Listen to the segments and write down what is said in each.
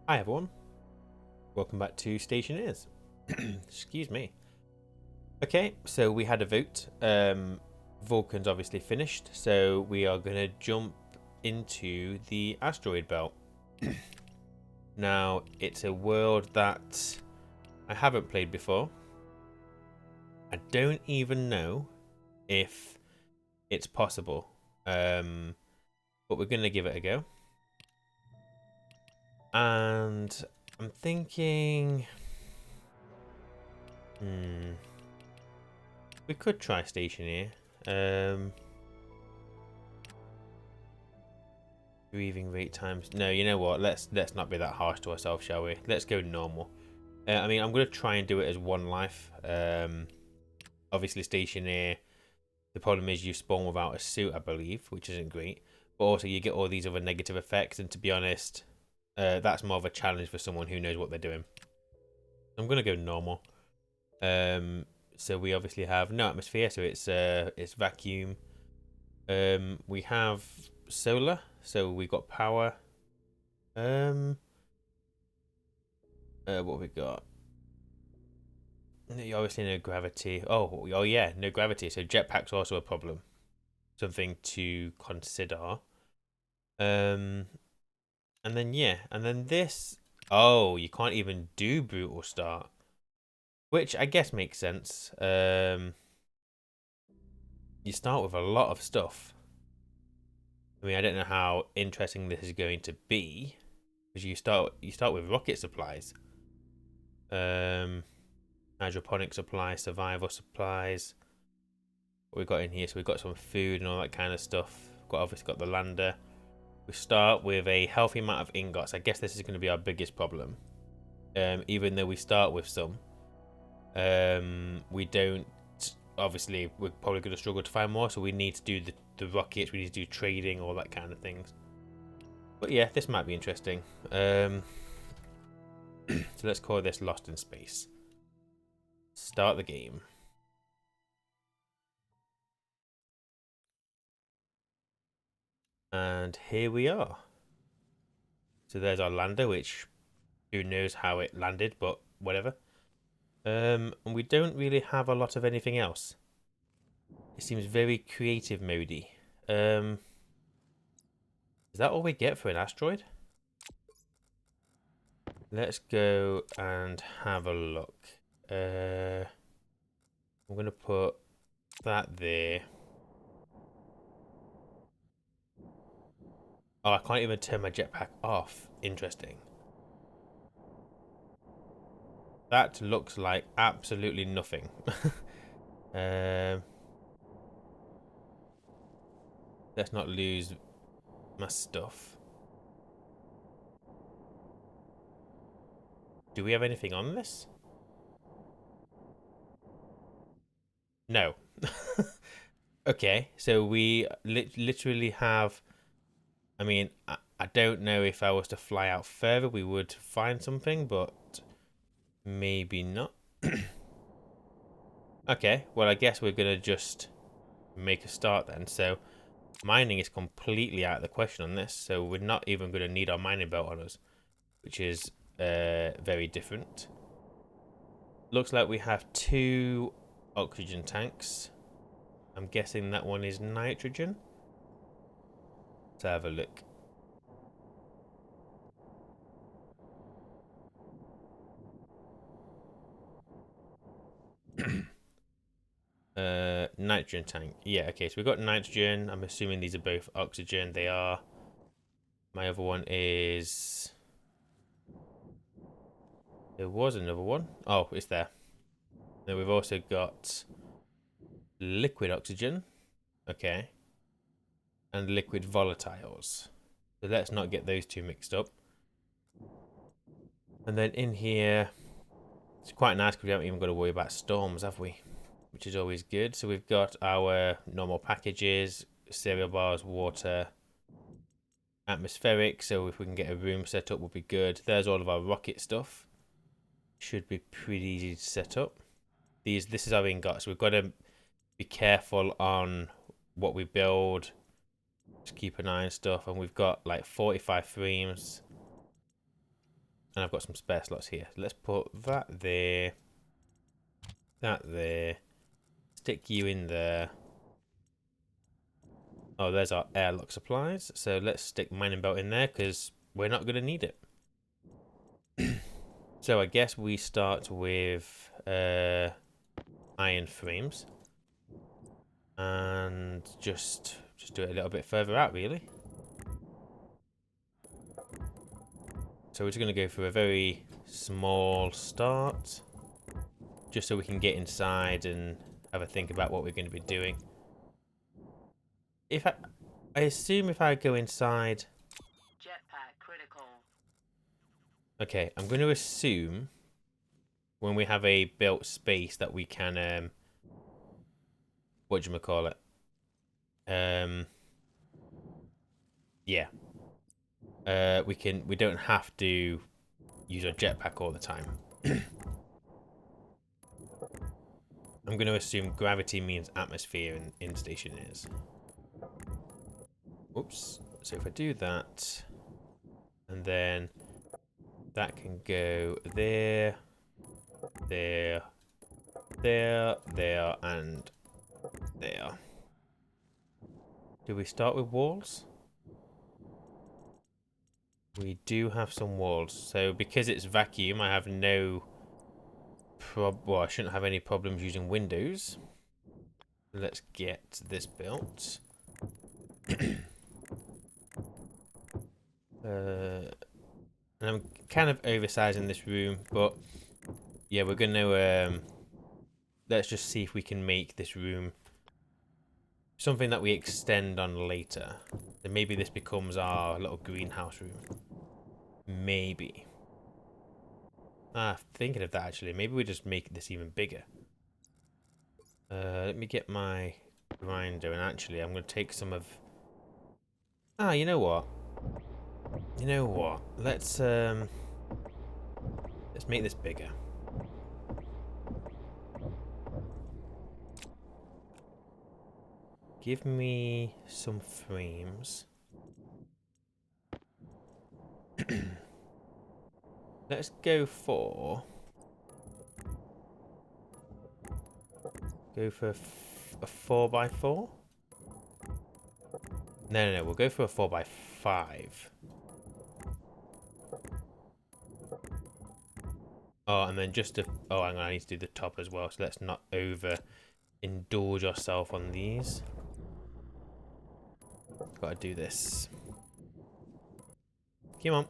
Hi everyone, welcome back to Stationeers. Excuse me. Okay, so we had a vote. Vulcan's obviously finished, so we are going to jump into the Asteroid Belt. Now, it's a world that I haven't played before. I don't even know if it's possible, but we're going to give it a go. And I'm thinking, we could try Stationeer. Breathing rate times. No, you know what? Let's not be that harsh to ourselves, shall we? Let's go normal. I mean, I'm gonna try and do it as one life. Obviously Stationeer. The problem is you spawn without a suit, I believe, which isn't great. But also you get all these other negative effects, and to be honest, that's more of a challenge for someone who knows what they're doing. I'm gonna go normal. So we obviously have no atmosphere, so it's vacuum. We have solar, so we got power. What we got? Obviously no gravity. Oh yeah, no gravity. So jetpack's also a problem. Something to consider. Um, and then yeah, and then this. Oh, you can't even do brutal start, which I guess makes sense. You start with a lot of stuff. I mean, I don't know how interesting this is going to be, because you start with rocket supplies. Um, hydroponic supplies, survival supplies. What we got in here? So we've got some food and all that kind of stuff. Obviously got the lander. We start with a healthy amount of ingots. I guess this is going to be our biggest problem. Even though we start with some, we don't. Obviously, we're probably going to struggle to find more. So we need to do the rockets. We need to do trading, all that kind of things. But yeah, this might be interesting. So let's call this Lost in Space. Start the game. And here we are. So there's our lander, which who knows how it landed, but whatever. And we don't really have a lot of anything else. It seems very creative modey. Is that all we get for an asteroid? Let's go and have a look. I'm gonna put that there. Oh, I can't even turn my jetpack off. Interesting. That looks like absolutely nothing. um, let's not lose my stuff. Do we have anything on this? No. Okay, so we literally have. I mean, I don't know if I was to fly out further, we would find something, but maybe not. Okay, well, I guess we're gonna just make a start then. So mining is completely out of the question on this, so we're not even gonna need our mining belt on us, which is very different. Looks like we have 2 oxygen tanks. I'm guessing that one is nitrogen. Let's have a look. Nitrogen tank. Yeah, okay, so we've got nitrogen. I'm assuming these are both oxygen. They are. My other one is. There was another one. Oh, it's there. Then we've also got liquid oxygen. Okay. And liquid volatiles. So let's not get those two mixed up. And then in here, it's quite nice because we haven't even got to worry about storms, have we? Which is always good. So we've got our normal packages, cereal bars, water, atmospheric. So if we can get a room set up, would be good. There's all of our rocket stuff. Should be pretty easy to set up. This is our ingot. So we've got to be careful on what we build. Just keep an eye on stuff. And we've got like 45 frames. And I've got some spare slots here. Let's put that there. That there. Stick you in there. Oh, there's our airlock supplies. So let's stick mining belt in there because we're not going to need it. So I guess we start with iron frames. And just do it a little bit further out, really. So we're just going to go for a very small start. Just so we can get inside and have a think about what we're going to be doing. If I assume if I go inside... Jetpack critical. Okay, I'm going to assume when we have a built space that we can... whatchamacallit? Yeah. We don't have to use our jetpack all the time. I'm going to assume gravity means atmosphere in Stationeers. Oops. So if I do that, and then that can go there, there, there, there, and there. Do we start with walls? We do have some walls. So because it's vacuum, I have no well, I shouldn't have any problems using windows. Let's get this built. And I'm kind of oversizing this room, but yeah, we're gonna let's just see if we can make this room something that we extend on later. Then maybe this becomes our little greenhouse room. Maybe. Thinking of that actually, maybe we just make this even bigger. Let me get my grinder, and actually I'm going to take some of... you know what? You know what? Let's make this bigger. Give me some frames. Let's go for... Go for a 4x4? No, we'll go for a 4x5. Oh, and then just to... Oh, hang on, I need to do the top as well, so let's not indulge ourselves on these. Gotta do this. Come on.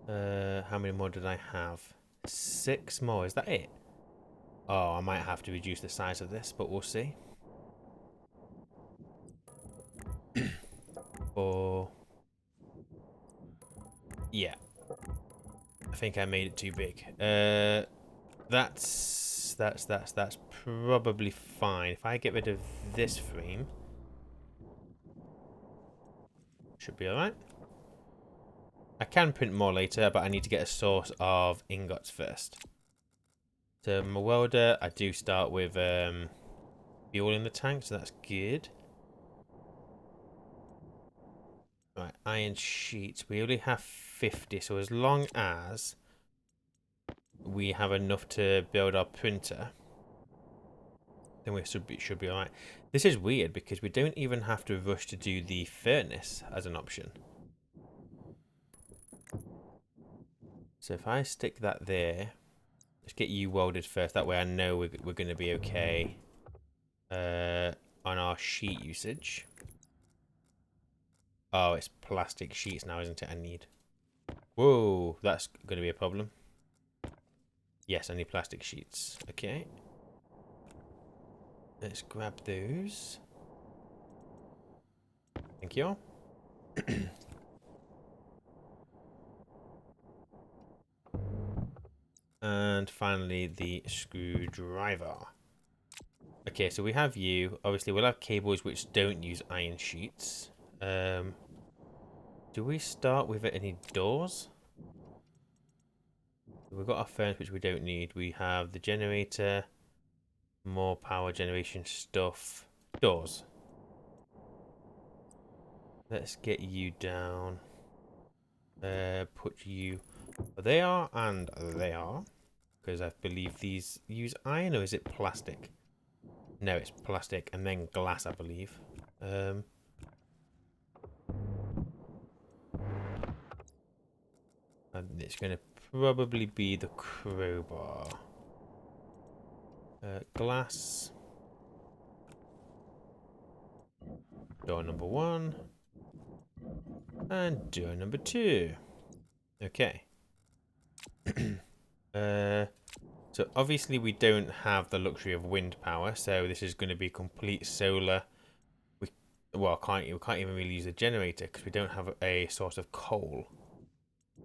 How many more did I have? 6 more, is that it? Oh, I might have to reduce the size of this, but we'll see. 4. Yeah. I think I made it too big. That's probably fine. If I get rid of this frame, should be alright. I can print more later, but I need to get a source of ingots first. So my welder, I do start with fuel in the tank, so that's good. Right, iron sheets. We only have 50, so as long as we have enough to build our printer, then we should be alright. This is weird because we don't even have to rush to do the furnace as an option. So if I stick that there, let's get you welded first. That way I know we're going to be okay on our sheet usage. Oh, it's plastic sheets now, isn't it? I need. Whoa, that's going to be a problem. Yes, I need plastic sheets. Okay. Let's grab those. Thank you. And finally, the screwdriver. Okay, so we have you. Obviously, we'll have cables which don't use iron sheets. Do we start with any doors? We've got our furnace, which we don't need. We have the generator, more power generation stuff. Doors. Let's get you down. Put you... They are and they are. Because I believe these use iron, or is it plastic? No, it's plastic and then glass, I believe. And it's going to probably be the crowbar. Glass. Door number 1. And door number 2. Okay. So obviously we don't have the luxury of wind power, so this is going to be complete solar. We can't even really use a generator because we don't have a source of coal.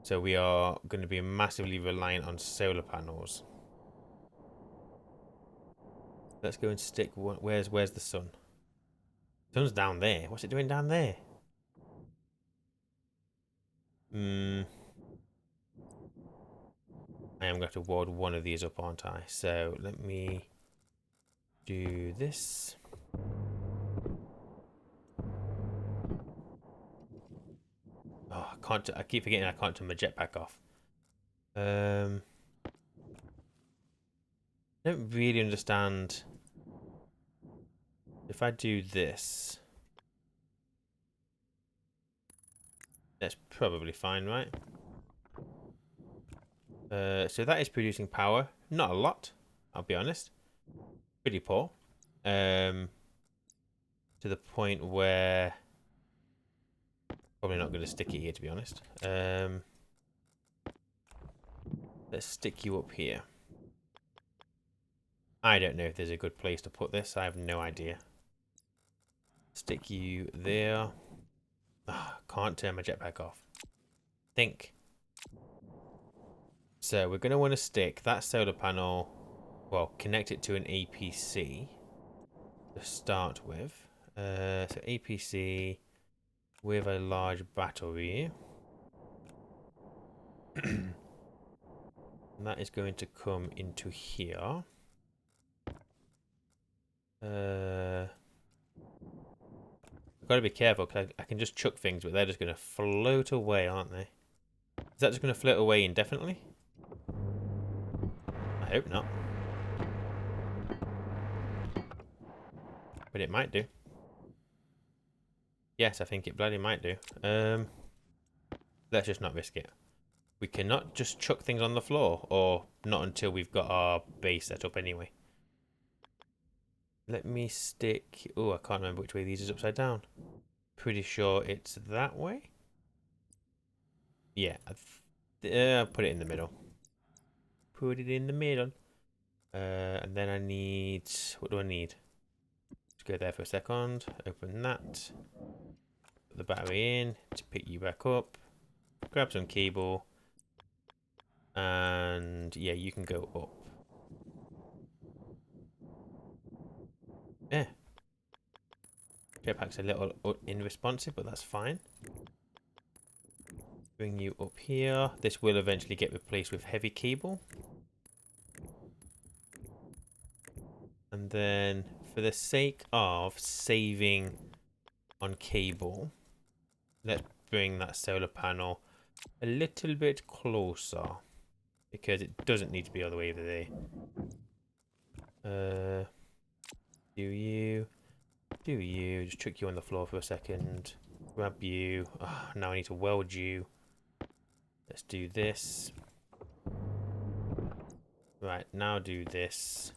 So we are going to be massively reliant on solar panels. Let's go and stick. Where's the sun? Sun's down there. What's it doing down there? I am going to ward one of these up, aren't I? So let me do this. Oh, I can't. I keep forgetting I can't turn my jetpack off. I don't really understand. If I do this, that's probably fine, right? So that is producing power. Not a lot, I'll be honest. Pretty poor. To the point where probably not going to stick it here, to be honest. Let's stick you up here. I don't know if there's a good place to put this. I have no idea. Stick you there. Oh, can't turn my jetpack off. Think. So we're going to want to stick that solar panel, well, connect it to an APC to start with. So APC with a large battery. And that is going to come into here. I've got to be careful because I can just chuck things, but they're just going to float away, aren't they? Is that just going to float away indefinitely? I hope not. But it might do. Yes, I think it bloody might do. Let's just not risk it. We cannot just chuck things on the floor, or not until we've got our base set up anyway. Let me stick... Oh, I can't remember which way these is upside down. Pretty sure it's that way. Yeah, I'll put it in the middle. Put it in the middle. And then I need... What do I need? Just go there for a second. Open that. Put the battery in to pick you back up. Grab some cable. And yeah, you can go up. Yeah. Jetpack's a little unresponsive, but that's fine. Bring you up here. This will eventually get replaced with heavy cable. And then, for the sake of saving on cable, let's bring that solar panel a little bit closer. Because it doesn't need to be all the way over there. Do you. Just trick you on the floor for a second. Grab you. Oh, now I need to weld you. Let's do this. Right, now do this.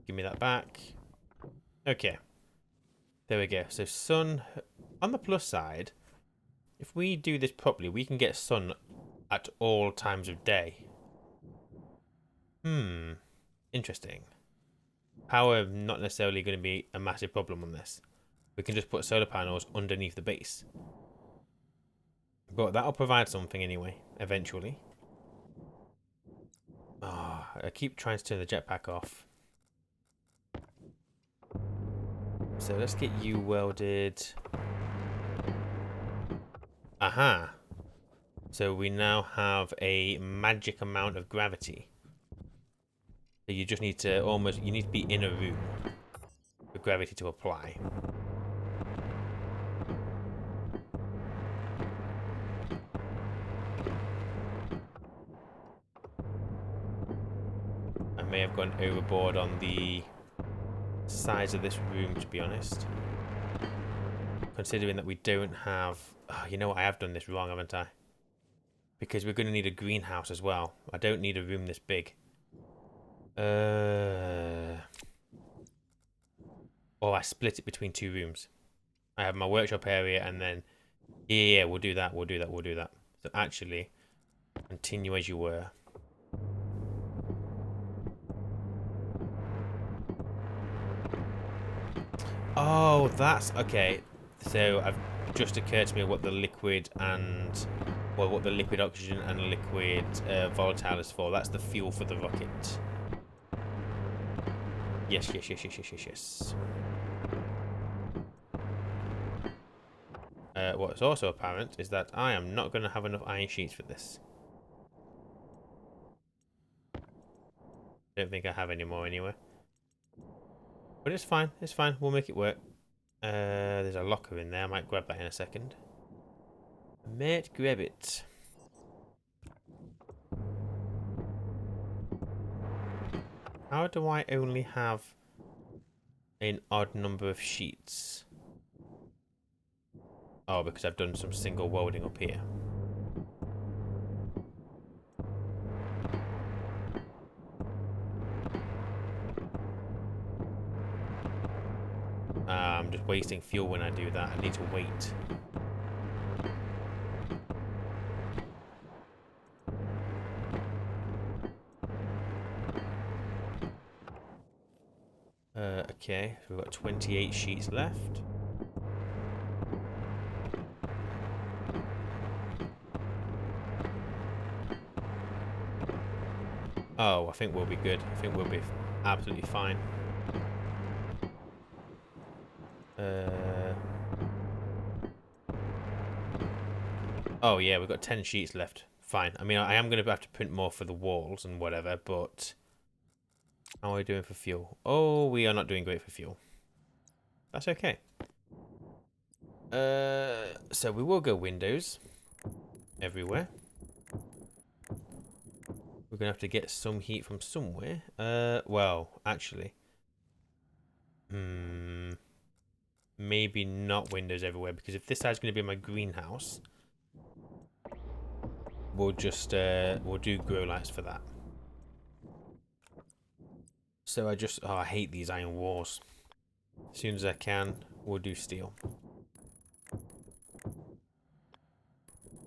Give me that back. Okay. There we go. So sun, on the plus side, if we do this properly, we can get sun at all times of day. Interesting. Power not necessarily going to be a massive problem on this. We can just put solar panels underneath the base. But that'll provide something anyway, eventually. Ah, I keep trying to turn the jetpack off. So let's get you welded. Aha. So we now have a magic amount of gravity. So you just need to you need to be in a room for gravity to apply. gone overboard on the size of this room, to be honest. Considering that we don't have... Oh, you know what? I have done this wrong, haven't I? Because we're going to need a greenhouse as well. I don't need a room this big. Oh, I split it between 2 rooms. I have my workshop area and then... Yeah, we'll do that. We'll do that. We'll do that. So actually, continue as you were. Oh, that's... Okay. So I've just occurred to me what the liquid and... Well, what the liquid oxygen and liquid volatile is for. That's the fuel for the rocket. Yes, yes, yes, yes, yes, yes, yes. What's also apparent is that I am not going to have enough iron sheets for this. Don't think I have any more anyway. But it's fine, it's fine. We'll make it work. There's a locker in there. I might grab that in a second. Mate, grab it. How do I only have an odd number of sheets? Oh, because I've done some single welding up here. I'm just wasting fuel when I do that. I need to wait. Okay, so we've got 28 sheets left. Oh, I think we'll be good. I think we'll be absolutely fine. Oh yeah, we've got 10 sheets left. Fine. I mean, I am going to have to print more for the walls and whatever, but... How are we doing for fuel? Oh, we are not doing great for fuel. That's okay. So we will go windows everywhere. We're going to have to get some heat from somewhere. Well, actually. Maybe not windows everywhere, because if this side's going to be my greenhouse, we'll just, we'll do grow lights for that. So oh, I hate these iron walls. As soon as I can, we'll do steel.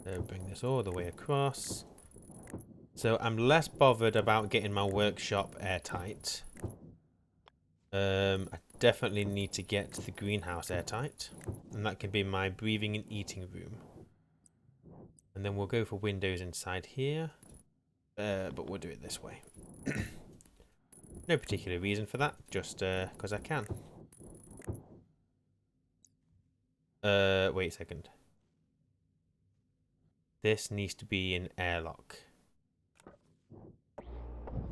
So bring this all the way across. So I'm less bothered about getting my workshop airtight. I definitely need to get the greenhouse airtight. And that can be my breathing and eating room. And then we'll go for windows inside here. But we'll do it this way. No particular reason for that, just because I can. Wait a second. This needs to be an airlock.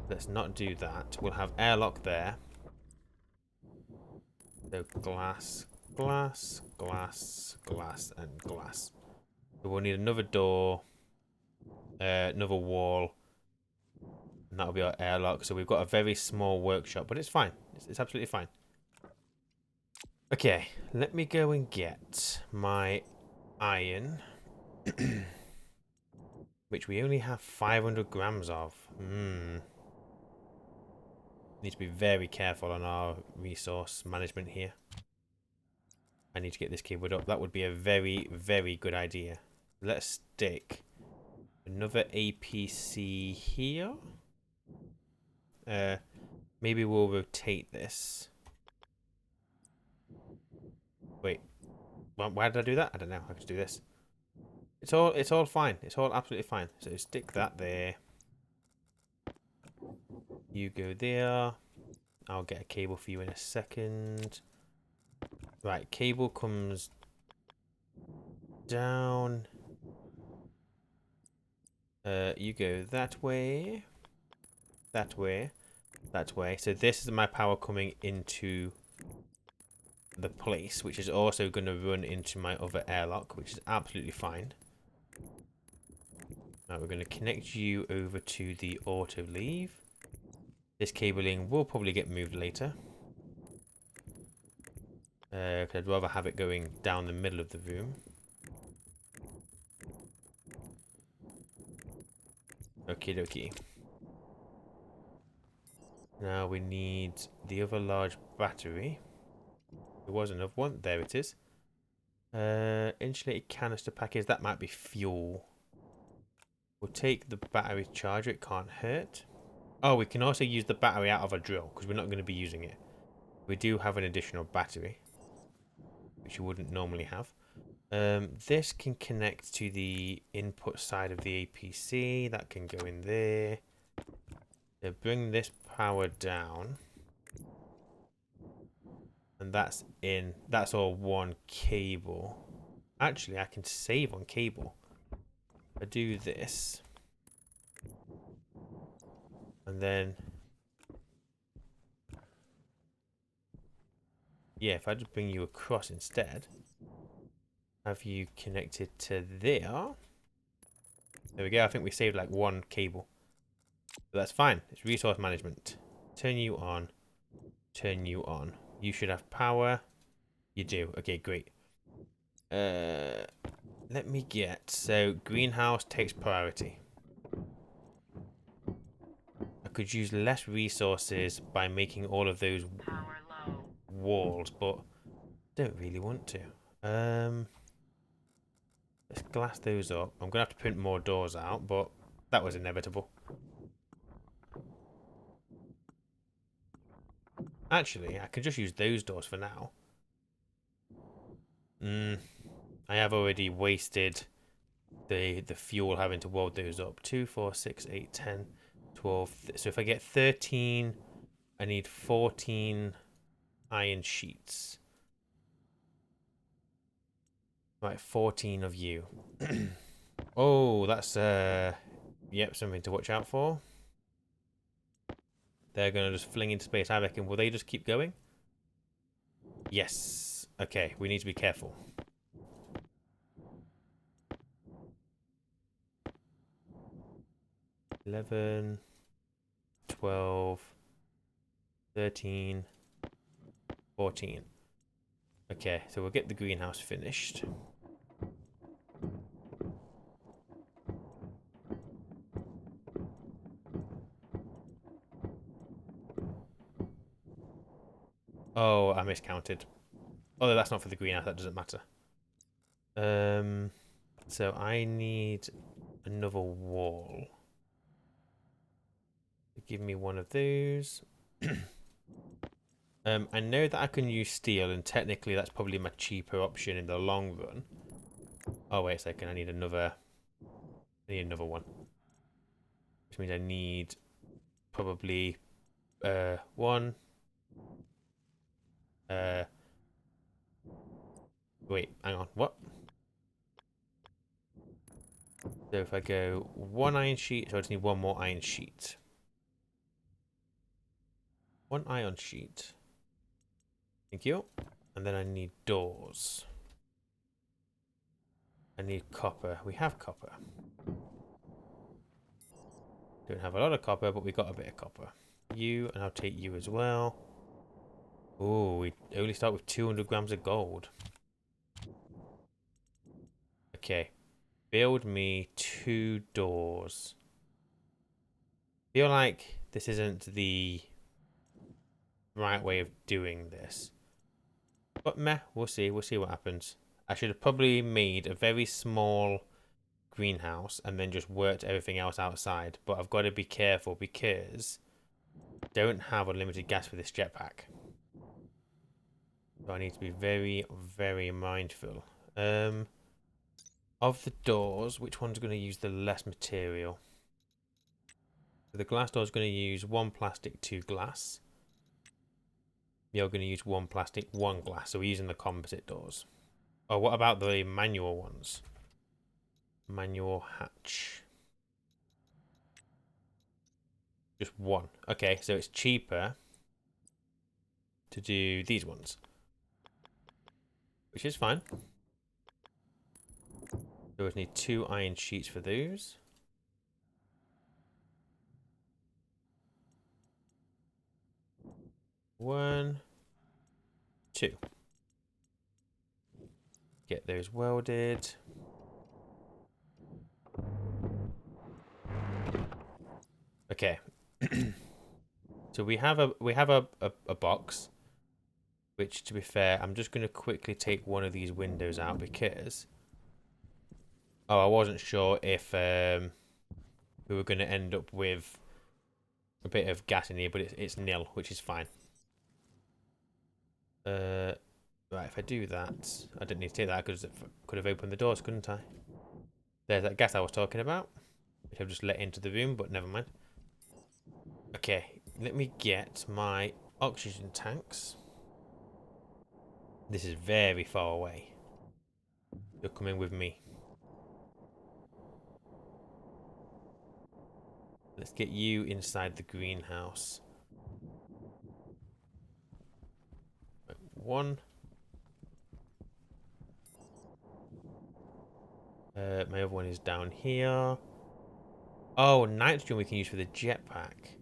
Let's not do that. We'll have airlock there. So glass, glass, glass, glass, and glass. So we'll need another door, another wall, and that'll be our airlock. So we've got a very small workshop, but it's fine. It's absolutely fine. Okay, let me go and get my iron, which we only have 500 grams of. Need to be very careful on our resource management here. I need to get this cabled up. That would be a very, very good idea. Let's stick another APC here. Maybe we'll rotate this. Wait, why did I do that? I don't know. I can do this. It's all fine. It's all absolutely fine. So stick that there. You go there. I'll get a cable for you in a second. Right, cable comes down. You go that way. That way. That way. So this is my power coming into the place, which is also going to run into my other airlock, which is absolutely fine. Now we're going to connect you over to the auto leave. This cabling will probably get moved later. 'Cause I'd rather have it going down the middle of the room. Okie dokie. Now we need the other large battery. There was another one. There it is. Insulated canister package. That might be fuel. We'll take the battery charger. It can't hurt. Oh, we can also use the battery out of a drill because we're not going to be using it. We do have an additional battery, which you wouldn't normally have. This can connect to the input side of the APC. That can go in there. So bring this power down. And that's in. That's all one cable. Actually, I can save on cable. I do this. And then... yeah, if I just bring you across instead. Have you connected to there. There we go. I think we saved like one cable. But that's fine. It's resource management. Turn you on. Turn you on. You should have power. You do. Okay, great. Let me get... so, greenhouse takes priority. I could use less resources by making all of those Power low. walls, but don't really want to. Let's glass those up. I'm going to have to print more doors out, but that was inevitable. Actually, I can just use those doors for now. I have already wasted the fuel having to weld those up. 2, 4, 6, 8, 10, 12. So if I get 13, I need 14 iron sheets. Right, 14 of you. Oh, that's yep, something to watch out for. They're gonna just fling into space. I reckon. Will they just keep going? Yes. Okay, we need to be careful. 11, 12, 13, 14. Okay, so we'll get the greenhouse finished. Oh, I miscounted. Oh, that's not for the greenhouse. That doesn't matter. So I need another wall. Give me one of those. I know that I can use steel, and technically that's probably my cheaper option in the long run. Oh, wait a second. I need another one. Which means I need probably one. Wait, hang on. What? So if I go one iron sheet, so I just need one more iron sheet. One iron sheet. Thank you. And then I need doors. I need copper. We have copper. Don't have a lot of copper, but we got a bit of copper. You, and I'll take you as well. Oh, we only start with 200 grams of gold. Okay. Build me 2 doors. Feel like this isn't the right way of doing this. But meh, we'll see. We'll see what happens. I should have probably made a very small greenhouse and then just worked everything else outside. But I've got to be careful because I don't have unlimited gas for this jetpack. So I need to be very, very mindful. Of the doors, which one's going to use the less material? So the glass door is going to use 1 plastic, 2 glass. You're going to use 1 plastic, 1 glass. So we're using the composite doors. Oh, what about the manual ones? Manual hatch. Just 1. Okay, so it's cheaper to do these ones. Which is fine. So we need 2 iron sheets for those. 1, 2. Get those welded. Okay. So we have a box, which to be fair, I'm just gonna quickly take one of these windows out because I wasn't sure if we were gonna end up with a bit of gas in here, but it's nil, which is fine. Right, if I do that, I didn't need to take that because I could have opened the doors, couldn't I? There's that gas I was talking about, which I've just let into the room, but never mind. Okay, let me get my oxygen tanks. This is very far away. You're coming with me. Let's get you inside the greenhouse. One. My other one is down here. Oh, nitrogen we can use for the jetpack.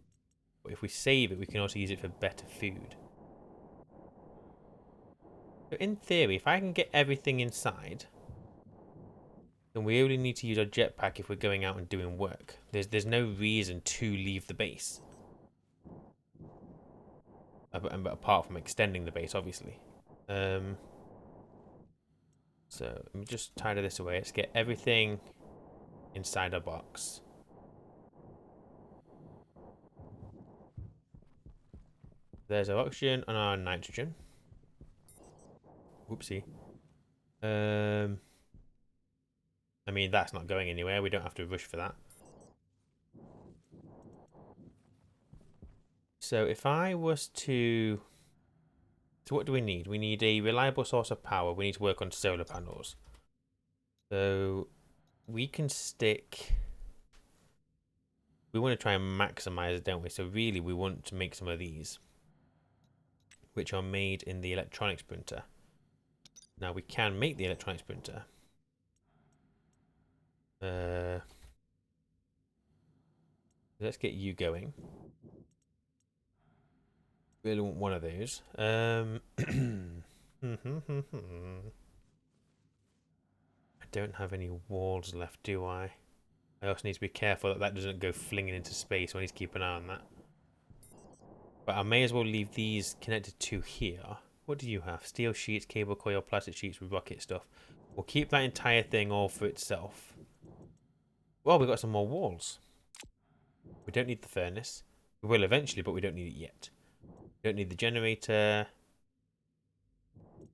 But if we save it, we can also use it for better food. So in theory, if I can get everything inside, then we only need to use our jetpack if we're going out and doing work. There's no reason to leave the base. Apart from extending the base, obviously. So let me just tidy this away. Let's get everything inside our box. There's our oxygen and our nitrogen. Whoopsie. I mean, that's not going anywhere. We don't have to rush for that. So if I was to... So what do we need? We need a reliable source of power. We need to work on solar panels. So we can stick... We want to try and maximize it, don't we? So really, we want to make some of these, which are made in the electronics printer. Now, we can make the electronics printer. Let's get you going. Really want one of those. I don't have any walls left, do I? I also need to be careful that that doesn't go flinging into space. So I need to keep an eye on that. But I may as well leave these connected to here. What do you have? Steel sheets, cable coil, plastic sheets with rocket stuff. We'll keep that entire thing all for itself. Well, we've got some more walls. We don't need the furnace. We will eventually, but we don't need it yet. We don't need the generator.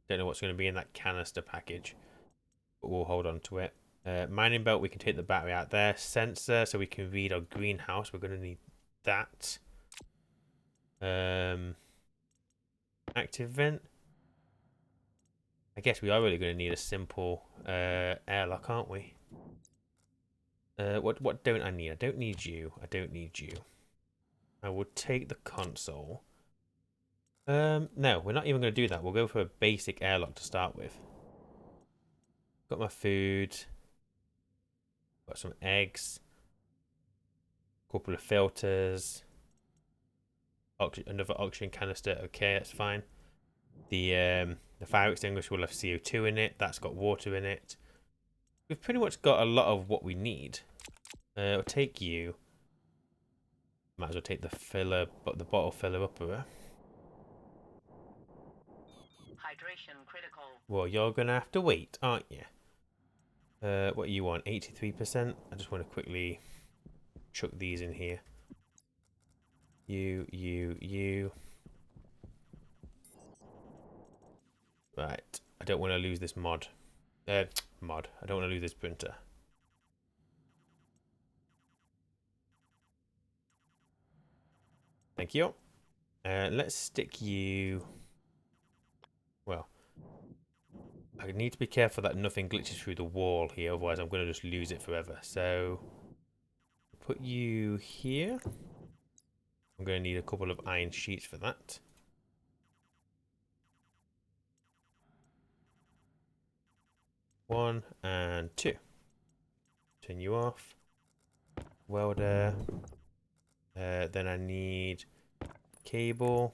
Don't know what's going to be in that canister package, but we'll hold on to it. Mining belt, we can take the battery out there. Sensor, so we can read our greenhouse. We're going to need that. Active vent. I guess we are really going to need a simple airlock, aren't we? What don't I need? I don't need you. I don't need you. I will take the console. No, we're not even going to do that. We'll go for a basic airlock to start with. Got my food. Got some eggs. Couple of filters. Another oxygen canister. Okay, that's fine. The fire extinguisher will have CO2 in it. That's got water in it. We've pretty much got a lot of what we need. I'll take you. Might as well take the filler, but the bottle filler upper. Hydration critical. Well, you're gonna have to wait, aren't you? What you want? 83%. I just want to quickly chuck these in here. You. Right. I don't want to lose this mod. I don't want to lose this printer. Thank you. Let's stick you... Well, I need to be careful that nothing glitches through the wall here, otherwise I'm going to just lose it forever. So, put you here. I'm going to need a couple of iron sheets for that. One and two. Turn you off. Welder. Then I need cable.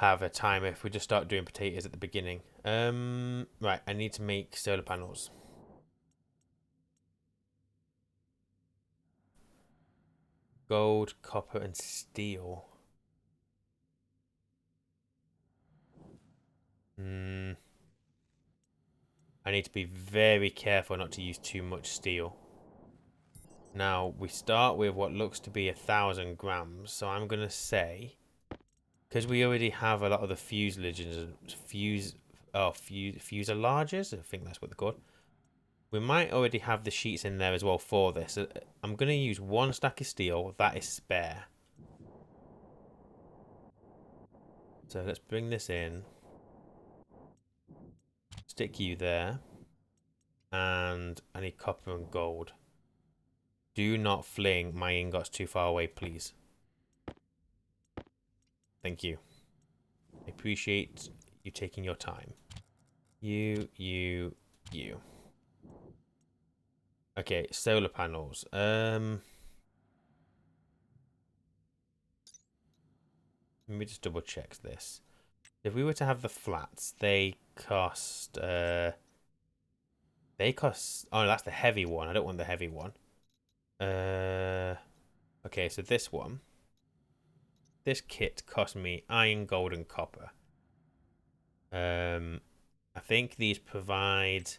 have a timer if we just start doing potatoes at the beginning. Right, I need to make solar panels. Gold, copper, and steel. I need to be very careful not to use too much steel. Now, we start with what looks to be 1,000 grams, so I'm going to say, because we already have a lot of the fuselages, fuselages, I think that's what they're called. We might already have the sheets in there as well for this. I'm going to use one stack of steel, that is spare. So let's bring this in. Stick you there. And I need copper and gold. Do not fling my ingots too far away, please. Thank you. I appreciate you taking your time. You. Okay, solar panels. Let me just double check this. If we were to have the flats, they cost. Oh, that's the heavy one. I don't want the heavy one. Okay, so this one. This kit cost me iron, gold, and copper. I think these provide.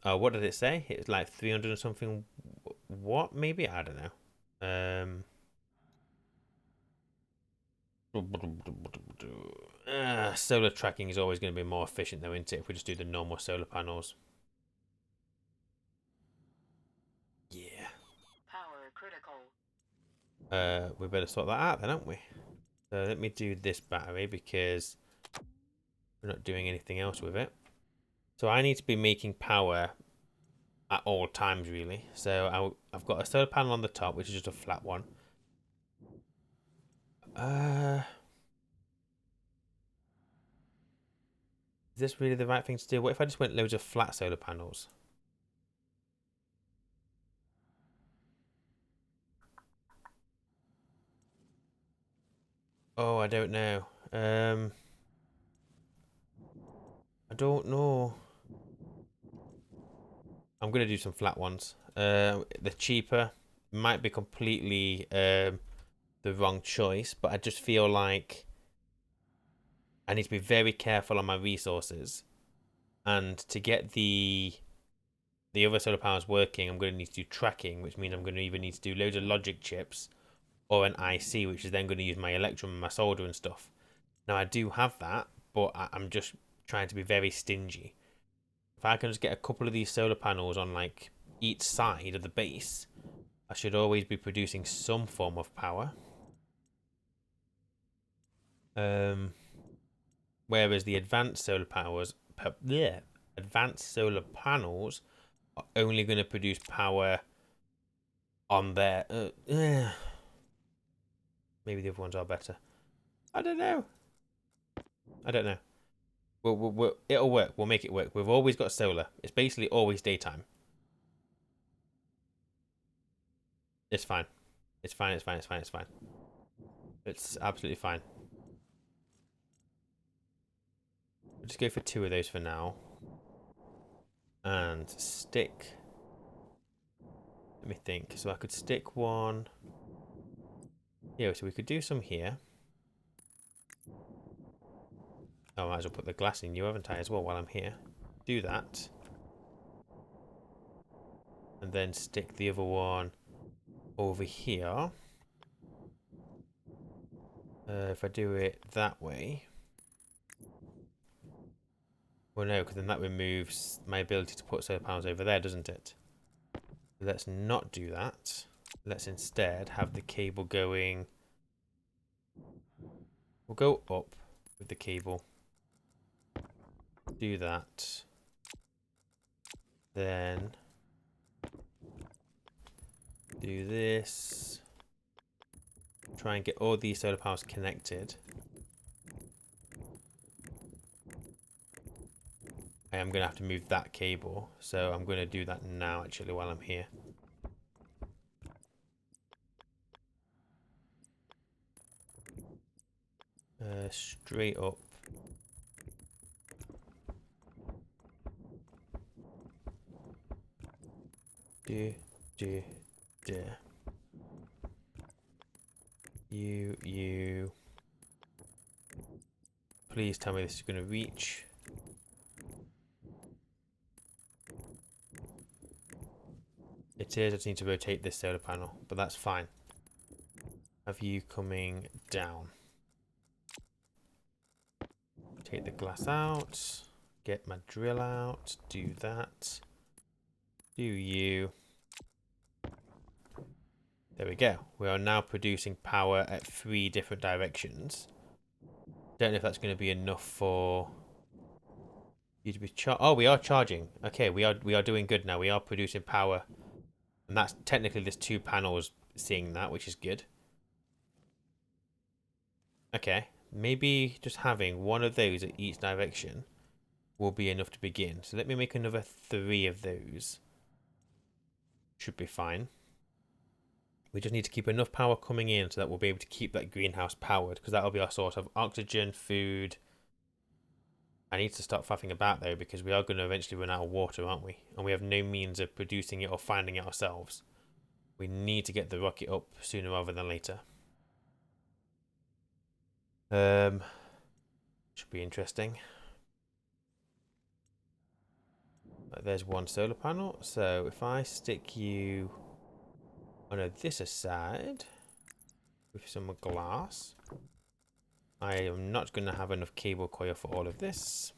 Oh, what did it say? It was like 300 and something. What? Maybe? I don't know. Solar tracking is always going to be more efficient though, isn't it? If we just do the normal solar panels. Yeah. Power critical. We better sort that out then, don't we? So let me do this battery because we're not doing anything else with it. So I need to be making power at all times, really. So I've got a solar panel on the top, which is just a flat one. Is this really the right thing to do? What if I just went loads of flat solar panels? Oh, I don't know. I don't know. I'm gonna do some flat ones. They're cheaper. Might be completely the wrong choice, but I just feel like I need to be very careful on my resources. And to get the other solar panels working, I'm going to need to do tracking, which means I'm going to either need to do loads of logic chips or an IC, which is then going to use my electrum and my solder and stuff. Now I do have that, but I'm just trying to be very stingy. If I can just get a couple of these solar panels on like each side of the base, I should always be producing some form of power. Whereas the advanced solar panels are only going to produce power on their. Maybe the other ones are better. I don't know. It'll work. We'll make it work. We've always got solar. It's basically always daytime. It's fine. It's fine. It's absolutely fine. We'll just go for 2 of those for now. And stick. Let me think. So I could stick one. Yeah, so we could do some here. Oh, I might as well put the glass in you, haven't I, as well, while I'm here. Do that. And then stick the other one over here. If I do it that way. Well, no, because then that removes my ability to put solar panels over there, doesn't it? Let's not do that. Let's instead have the cable going. We'll go up with the cable. Do that. Then do this. Try and get all these solar panels connected. I am going to have to move that cable, so I'm going to do that now actually while I'm here. straight up. Do, do, do. You. Please tell me this is going to reach. It is. I just need to rotate this solar panel, but that's fine. Have you coming down? Take the glass out. Get my drill out. Do that. Do you. There we go. We are now producing power at 3 different directions. Don't know if that's going to be enough for you to be oh, we are charging. Okay, we are doing good now. We are producing power. And that's technically there's 2 panels seeing that, which is good. Okay, maybe just having one of those at each direction will be enough to begin. So let me make another 3 of those. Should be fine. We just need to keep enough power coming in so that we'll be able to keep that greenhouse powered, because that'll be our source of oxygen, food. I need to start faffing about though, because we are going to eventually run out of water, aren't we? And we have no means of producing it or finding it ourselves. We need to get the rocket up sooner rather than later. Should be interesting. There's one solar panel. So if I stick you on this aside with some glass, I am not going to have enough cable coil for all of this.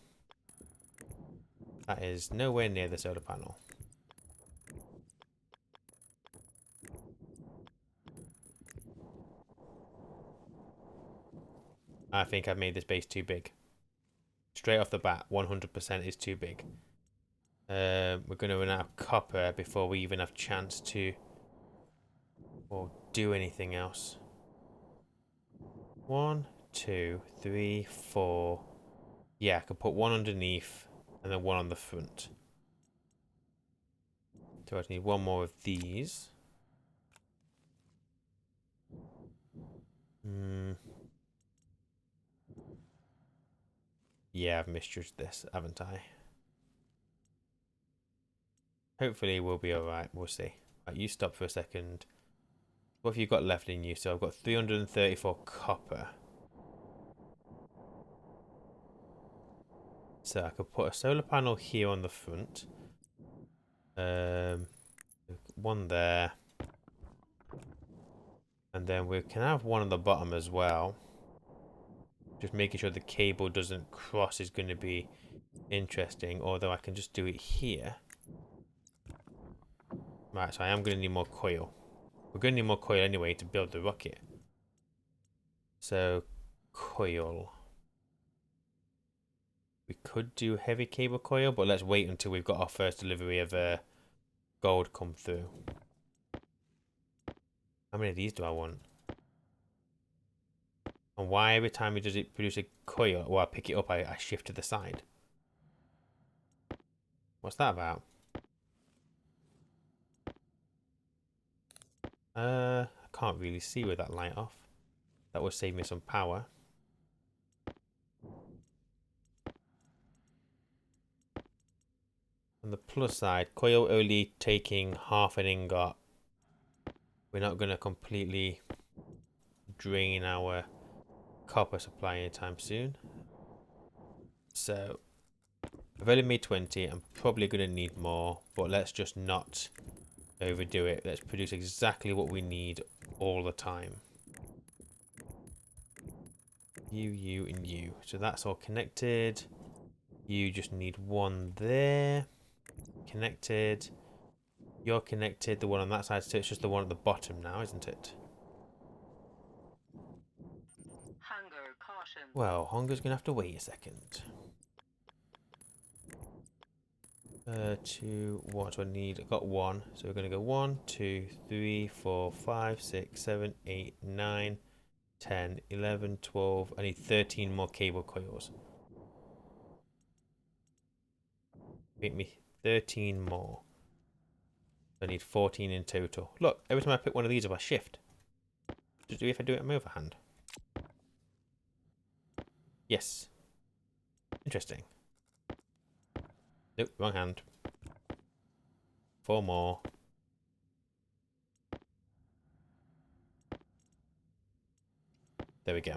That is nowhere near the solar panel. I think I've made this base too big. Straight off the bat, 100% is too big. We're going to run out of copper before we even have a chance to or do anything else. 1, 2, 3, 4. Yeah, I could put one underneath and then one on the front. So I need one more of these. Yeah, I've misjudged this, haven't I? Hopefully we'll be alright. We'll see. Right, you stop for a second. What have you got left in you? So I've got 334 copper. So I could put a solar panel here on the front. One there. And then we can have one on the bottom as well. Just making sure the cable doesn't cross is going to be interesting. Although I can just do it here. Right, so I am going to need more coil. We're going to need more coil anyway to build the rocket. So, coil. We could do heavy cable coil, but let's wait until we've got our first delivery of gold come through. How many of these do I want? And why every time it does it produce a coil, or I pick it up, I shift to the side? What's that about? I can't really see with that light off. That will save me some power. On the plus side, coil only taking half an ingot. We're not going to completely drain our copper supply anytime soon. So, I've only made 20. I'm probably going to need more, but let's just not overdo it. Let's produce exactly what we need all the time. You, and you. So that's all connected. You just need one there. Connected. You're connected. The one on that side, so it's just the one at the bottom now, isn't it? Hunger caution. Well, Hunger's going to have to wait a second. 2, what do I need? I've got 1. So we're going to go 1, 2, 3, 4, 5, 6, 7, 8, 9, 10, 11, 12. I need 13 more cable coils. Make me 13 more. I need 14 in total. Look, every time I pick one of these up, I shift. Just do if I do it on my other hand. Yes. Interesting. Nope, wrong hand. 4 more. There we go.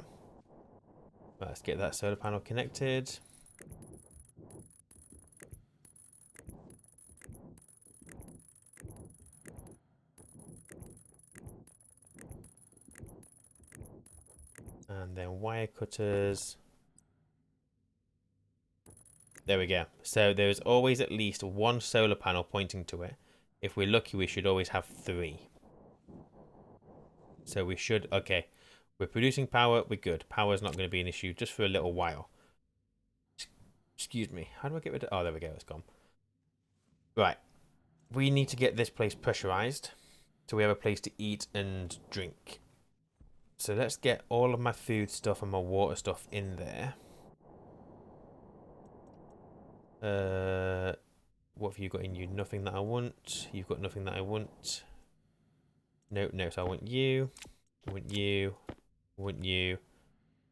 Right, let's get that solar panel connected. And then wire cutters. There we go. So there's always at least one solar panel pointing to it. If we're lucky, we should always have 3. So we should... Okay. We're producing power. We're good. Power's not going to be an issue just for a little while. Excuse me. How do I get rid of... Oh, there we go. It's gone. Right. We need to get this place pressurized. So we have a place to eat and drink. So let's get all of my food stuff and my water stuff in there. What have you got in you? Nothing that I want. You've got nothing that I want. No, no. So I want you. I want you. I want you.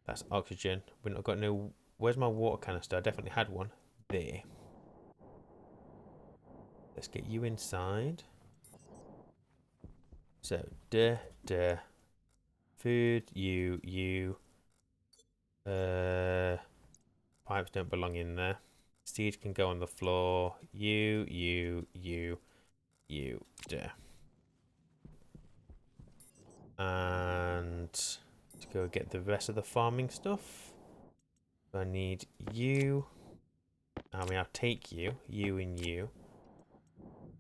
That's oxygen. We've not got no... Where's my water canister? I definitely had one. There. Let's get you inside. So, duh. Food, you. Pipes don't belong in there. Seed can go on the floor. You. Duh. And to go get the rest of the farming stuff. I need you. I mean, I'll take you and you.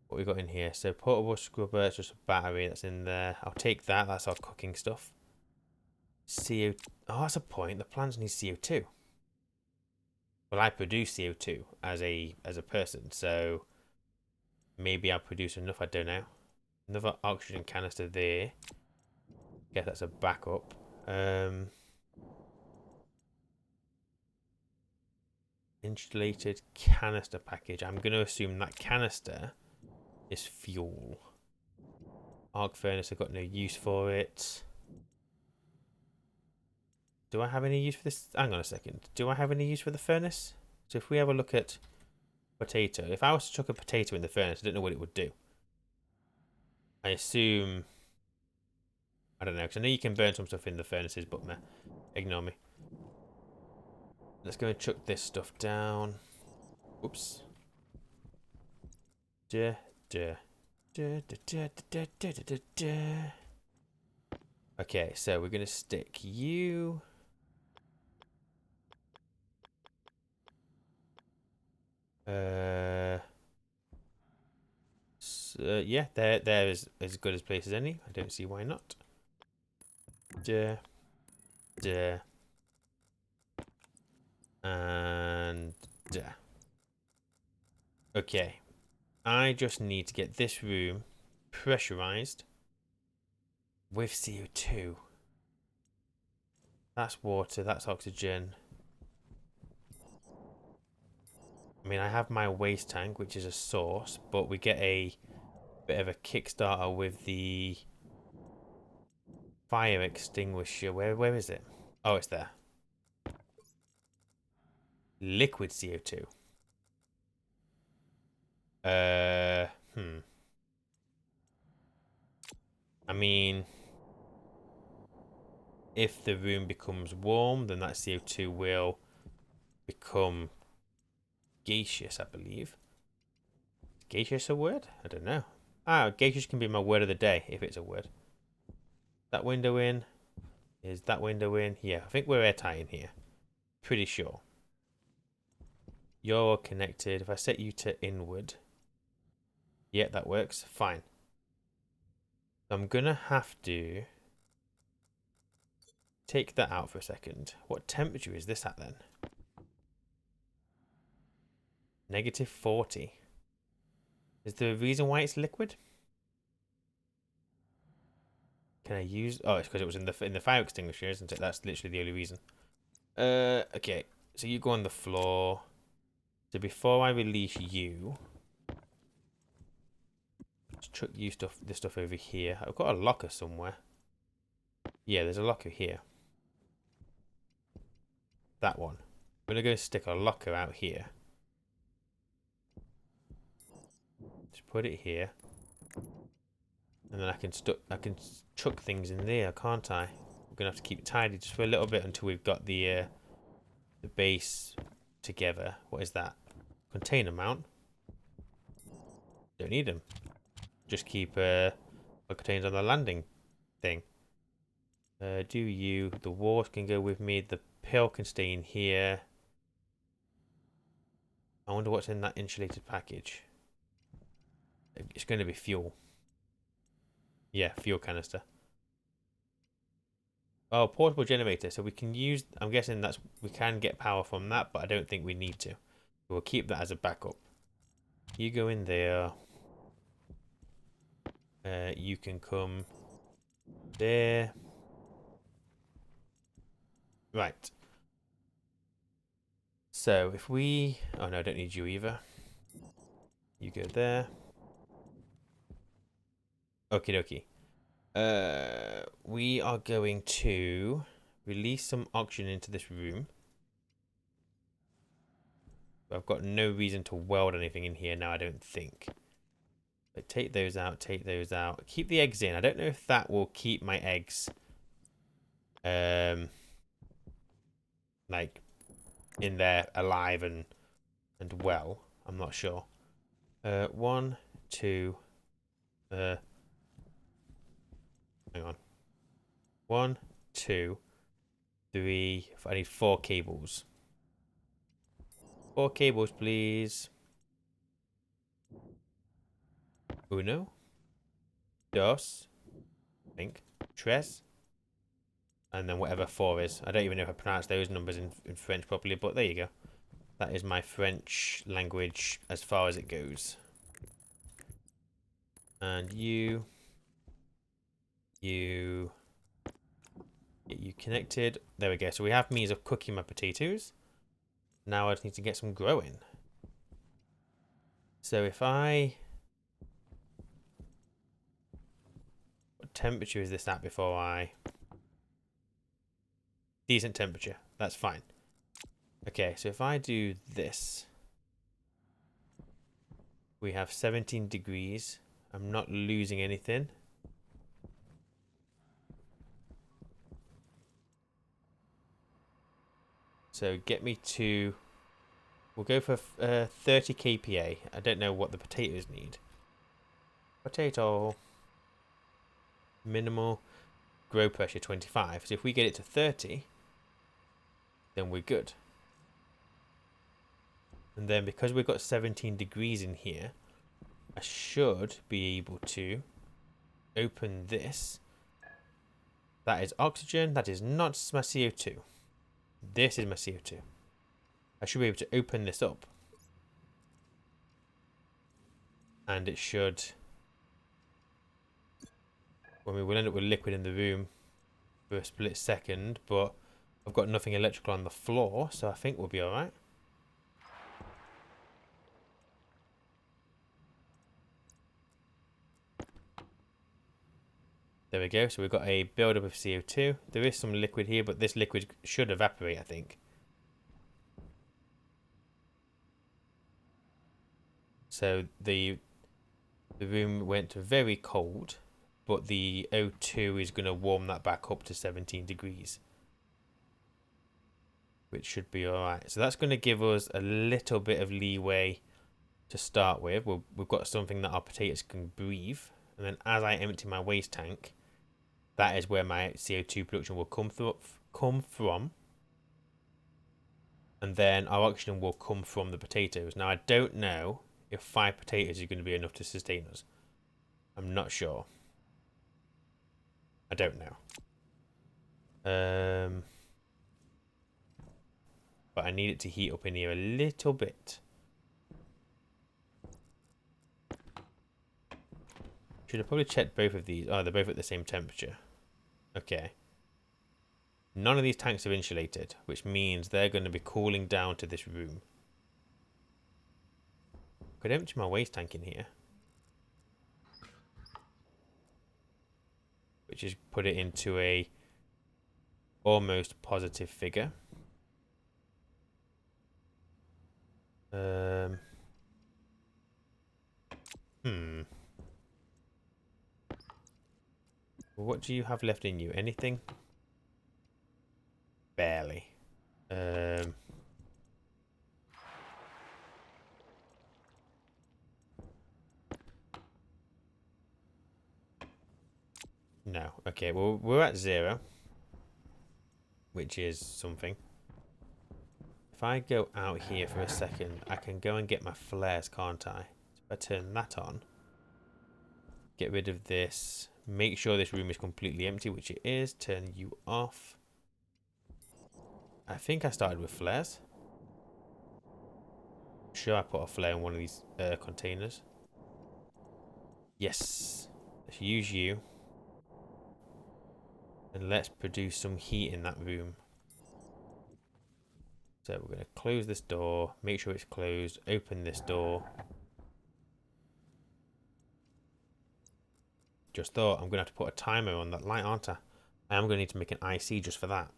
What we got in here? So portable scrubber, it's just a battery that's in there. I'll take that. That's our cooking stuff. CO. Oh, that's a point. The plants need CO2. Well, I produce CO2 as a person, so maybe I'll produce enough. I don't know. Another oxygen canister there. Guess that's a backup. Insulated canister package. I'm going to assume that canister is fuel. Arc furnace, I've got no use for it. Do I have any use for this? Hang on a second. Do I have any use for the furnace? So if we have a look at potato. If I was to chuck a potato in the furnace, I don't know what it would do. I assume... I don't know, because I know you can burn some stuff in the furnaces, but meh. Ignore me. Let's go and chuck this stuff down. Oops. Okay, so we're going to stick you... So, yeah, there is as good a place as any. I don't see why not. And okay. I just need to get this room pressurized with CO2. That's water, that's oxygen. I mean, I have my waste tank, which is a source, but we get a bit of a Kickstarter with the fire extinguisher. Where is it? Oh, it's there. Liquid CO2. I mean, if the room becomes warm, then that CO2 will become gaseous, I believe. Is gaseous a word? I don't know. Ah, gaseous can be my word of the day, if it's a word. That window in. Is that window in? Yeah, I think we're airtight in here. Pretty sure. You're connected. If I set you to inward. Yeah, that works. Fine. I'm gonna have to take that out for a second. What temperature is this at then? -40. Is there a reason why it's liquid? Can I use... Oh, it's because it was in the fire extinguisher, isn't it? That's literally the only reason. Okay. So you go on the floor. So before I release you... Let's chuck you this stuff over here. I've got a locker somewhere. Yeah, there's a locker here. that one. I'm going to go stick a locker out here. Just put it here. And then I can chuck things in there, can't I? We're going to have to keep it tidy just for a little bit until we've got the base together. What is that? Container mount? Don't need them. Just keep what contains on the landing thing. The walls can go with me. The pill can stay in here. I wonder what's in that insulated package. It's going to be fuel. Yeah, fuel canister. Oh, portable generator. So we can use. I'm guessing we can get power from that, but I don't think we need to. We'll keep that as a backup. You go in there. You can come there. Right. So if we... Oh no, I don't need you either. You go there. Okie dokie. We are going to release some oxygen into this room. I've got no reason to weld anything in here now, I don't think. But take those out, take those out. Keep the eggs in. I don't know if that will keep my eggs like in there alive and well. I'm not sure. 1, 2 hang on. 1, 2, 3. I need 4 cables. 4 cables, please. Uno. Dos. I think. Tres. And then whatever 4 is. I don't even know if I pronounced those numbers in French properly, but there you go. That is my French language as far as it goes. And you get you connected. There we go. So we have means of cooking my potatoes. Now I just need to get some growing. So if I... What temperature is this at before I... Decent temperature. That's fine. Okay, so if I do this... We have 17 degrees. I'm not losing anything. So get me to... We'll go for 30 kPa. I don't know what the potatoes need. Potato. Minimal. Grow pressure 25. So if we get it to 30, then we're good. And then because we've got 17 degrees in here, I should be able to open this. That is oxygen. That is not my CO2. This is my CO2. I should be able to open this up. And it should... Well, we will end up with liquid in the room for a split second, but I've got nothing electrical on the floor, so I think we'll be alright. There we go. So we've got a buildup of CO2. There is some liquid here, but this liquid should evaporate, I think. So the room went very cold, but the O2 is going to warm that back up to 17 degrees. Which should be alright. So that's going to give us a little bit of leeway to start with. We've got something that our potatoes can breathe. And then as I empty my waste tank, that is where my CO2 production will come from. And then our oxygen will come from the potatoes. Now, I don't know if 5 potatoes is going to be enough to sustain us. I'm not sure. I don't know. But I need it to heat up in here a little bit. Should have probably checked both of these. Oh, they're both at the same temperature. Okay. None of these tanks are insulated, which means they're going to be cooling down to this room. Could empty my waste tank in here. Which is put it into a almost positive figure. Hmm. What do you have left in you? Anything? Barely. No. Okay, well, we're at 0, which is something. If I go out here for a second, I can go and get my flares, can't I? So if I turn that on, get rid of this, make sure this room is completely empty, which it is, turn you off. I think I started with flares. Sure, I put a flare in one of these containers. Yes. Let's use you. And let's produce some heat in that room. So we're going to close this door, make sure it's closed, open this door. Just thought I'm going to have to put a timer on that light, aren't I? I am going to need to make an IC just for that.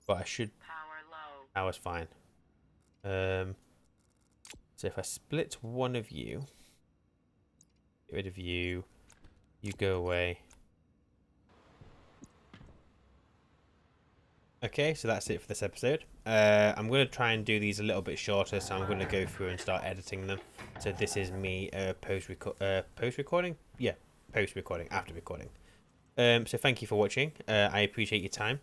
But I should... Power low. Power's fine. So if I split one of you, get rid of you, you go away. Okay, so that's it for this episode. I'm going to try and do these a little bit shorter, so I'm going to go through and start editing them. So this is me post-recording? Yeah, post-recording, after recording. So thank you for watching. I appreciate your time.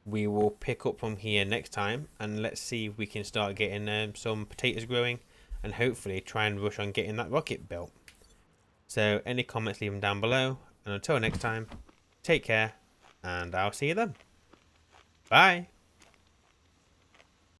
We will pick up from here next time, and let's see if we can start getting some potatoes growing, and hopefully try and rush on getting that rocket built. So any comments, leave them down below, and until next time, take care, and I'll see you then. Bye.